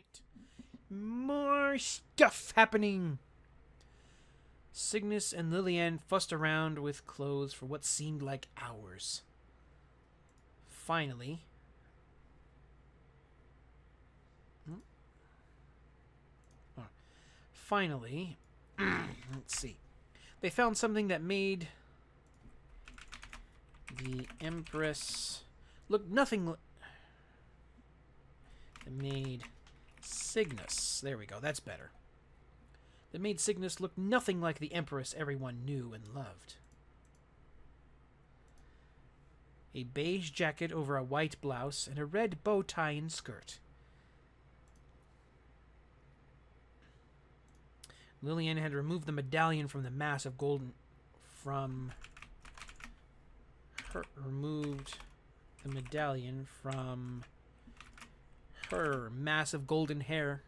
night. More stuff happening. Cygnus and Lillian fussed around with clothes for what seemed like hours. Finally, let's see. They found something that made the Empress look nothing. That made Cygnus. There we go. That's better. That made Cygnus look nothing like the Empress everyone knew and loved. A beige jacket over a white blouse and a red bow tie and skirt. Lillian had removed the medallion from the mass of golden removed the medallion from her mass of golden hair.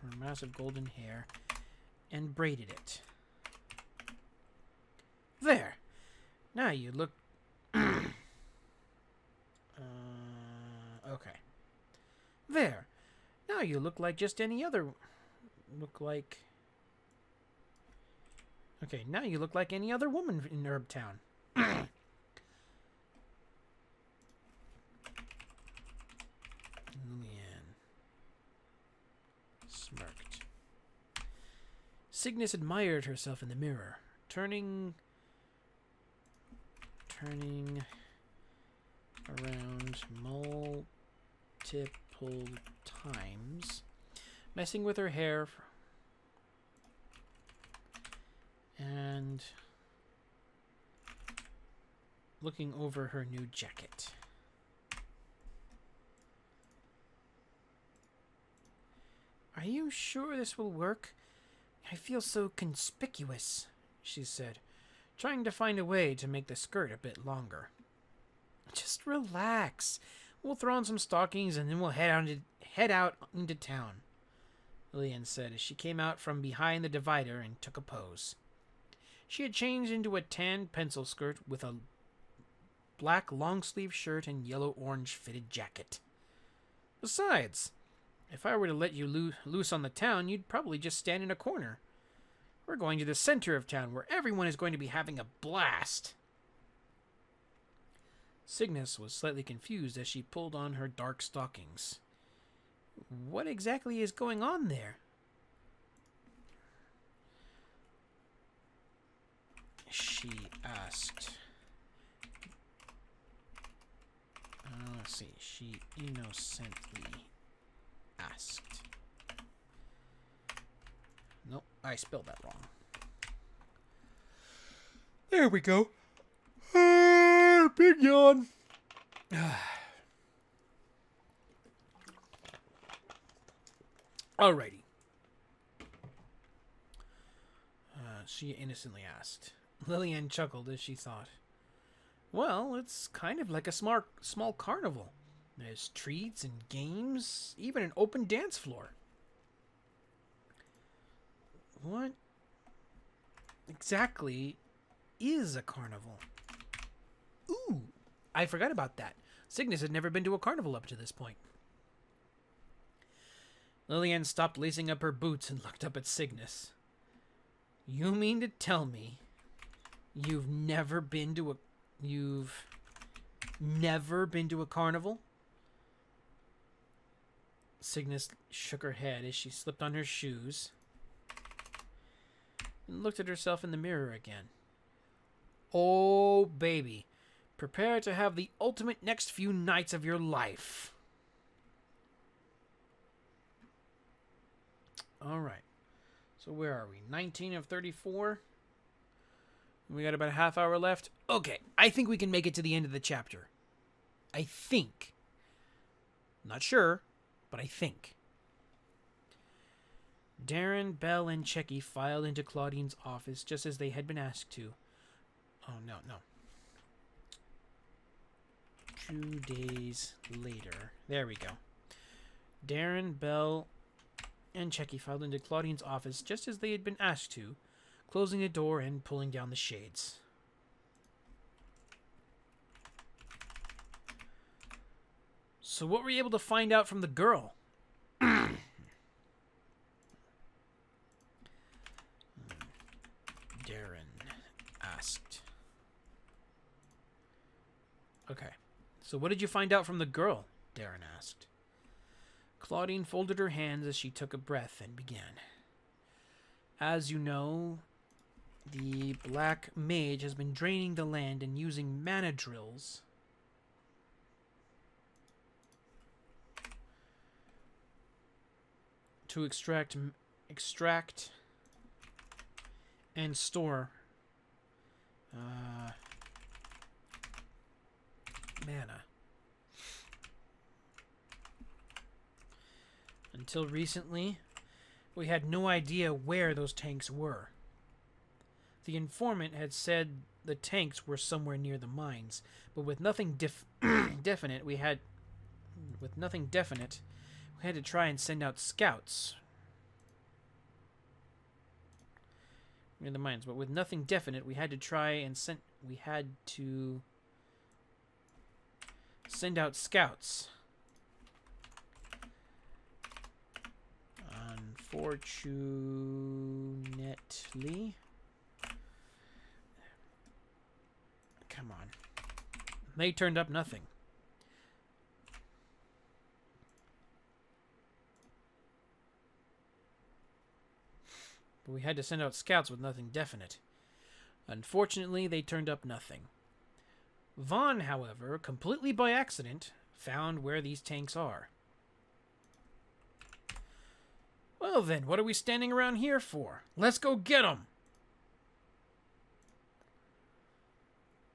Her mass of golden hair and braided it. There. Now you look okay. There. Now you look like just any other. Okay, now you look like any other woman in Herbtown. Lillian smirked. Cygnus admired herself in the mirror, turning around multiple times, messing with her hair and looking over her new jacket. Are you sure this will work? I feel so conspicuous, she said, trying to find a way to make the skirt a bit longer. Just relax. We'll throw on some stockings and then we'll head out into town, Lillian said as she came out from behind the divider and took a pose. She had changed into a tan pencil skirt with a black long-sleeve shirt and yellow-orange fitted jacket. Besides, if I were to let you loose on the town, you'd probably just stand in a corner. We're going to the center of town where everyone is going to be having a blast. Cygnus was slightly confused as she pulled on her dark stockings. What exactly is going on there? She asked. Let's see. She innocently asked. Nope, I spelled that wrong. There we go. Big yawn. Alrighty. She innocently asked. Lillian chuckled as she thought. Well, it's kind of like a small carnival. There's treats and games, even an open dance floor. What exactly is a carnival? Ooh, I forgot about that. Cygnus had never been to a carnival up to this point. Lillian stopped lacing up her boots and looked up at Cygnus. You mean to tell me you've never been to a carnival? Cygnus shook her head as she slipped on her shoes and looked at herself in the mirror again. Oh, baby. Prepare to have the ultimate next few nights of your life. All right. So where are we? 19 of 34? We got about a half hour left. Okay, I think we can make it to the end of the chapter. I think. Not sure, but I think. Darren, Bell, and Checky filed into Claudine's office just as they had been asked to. Oh, no. 2 days later. There we go. Darren, Bell, and Checky filed into Claudine's office just as they had been asked to, closing the door and pulling down the shades. So what were you able to find out from the girl? Darren asked. Okay. So what did you find out from the girl? Darren asked. Claudine folded her hands as she took a breath and began. As you know, the Black Mage has been draining the land and using mana drills to extract and store mana. Until recently, we had no idea where those tanks were. The informant had said the tanks were somewhere near the mines, but with nothing definite, we had to try and send out scouts. Near the mines, but with nothing definite, we had to send out scouts. Unfortunately, come on, they turned up nothing. But we had to send out scouts with nothing definite. Unfortunately, they turned up nothing. Vaughn, however, completely by accident, found where these tanks are. Well then, what are we standing around here for? Let's go get them!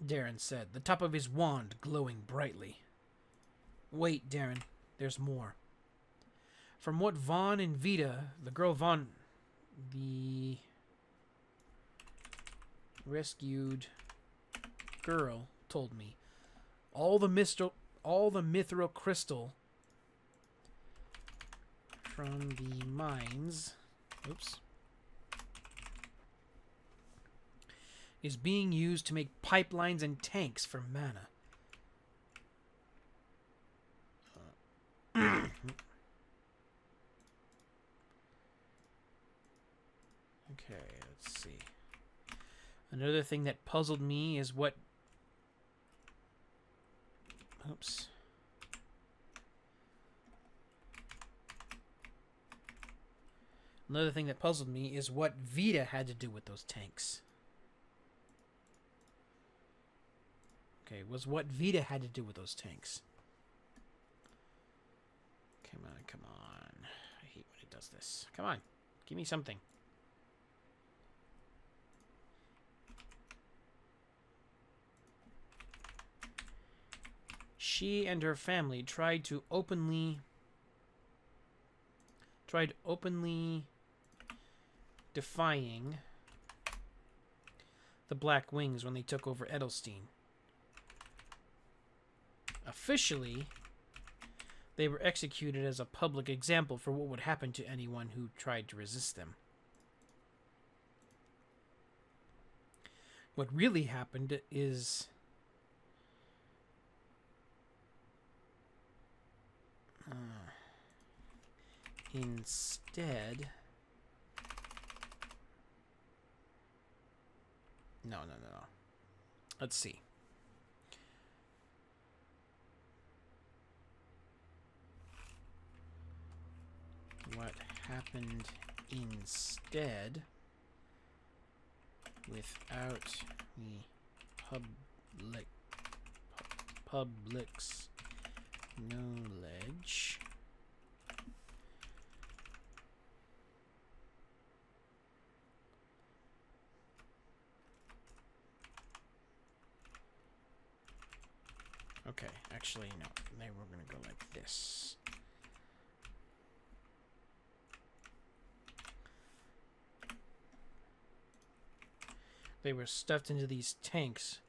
Darren said, the top of his wand glowing brightly. Wait, Darren, there's more. From what Vaughn and Vita, the rescued girl, told me, all the mithril crystal from the mines, is being used to make pipelines and tanks for mana. Okay, let's see. Another thing that puzzled me is what... Oops. Another thing that puzzled me is what Vita had to do with those tanks. Okay, was what Vita had to do with those tanks. Come on, come on. I hate when it does this. Come on, give me something. She and her family tried openly defying the Black Wings when they took over Edelstein. Officially, they were executed as a public example for what would happen to anyone who tried to resist them. What really happened is... instead... No. Let's see. What happened instead, without the public's knowledge, okay, actually, no. They were going to go like this. They were stuffed into these tanks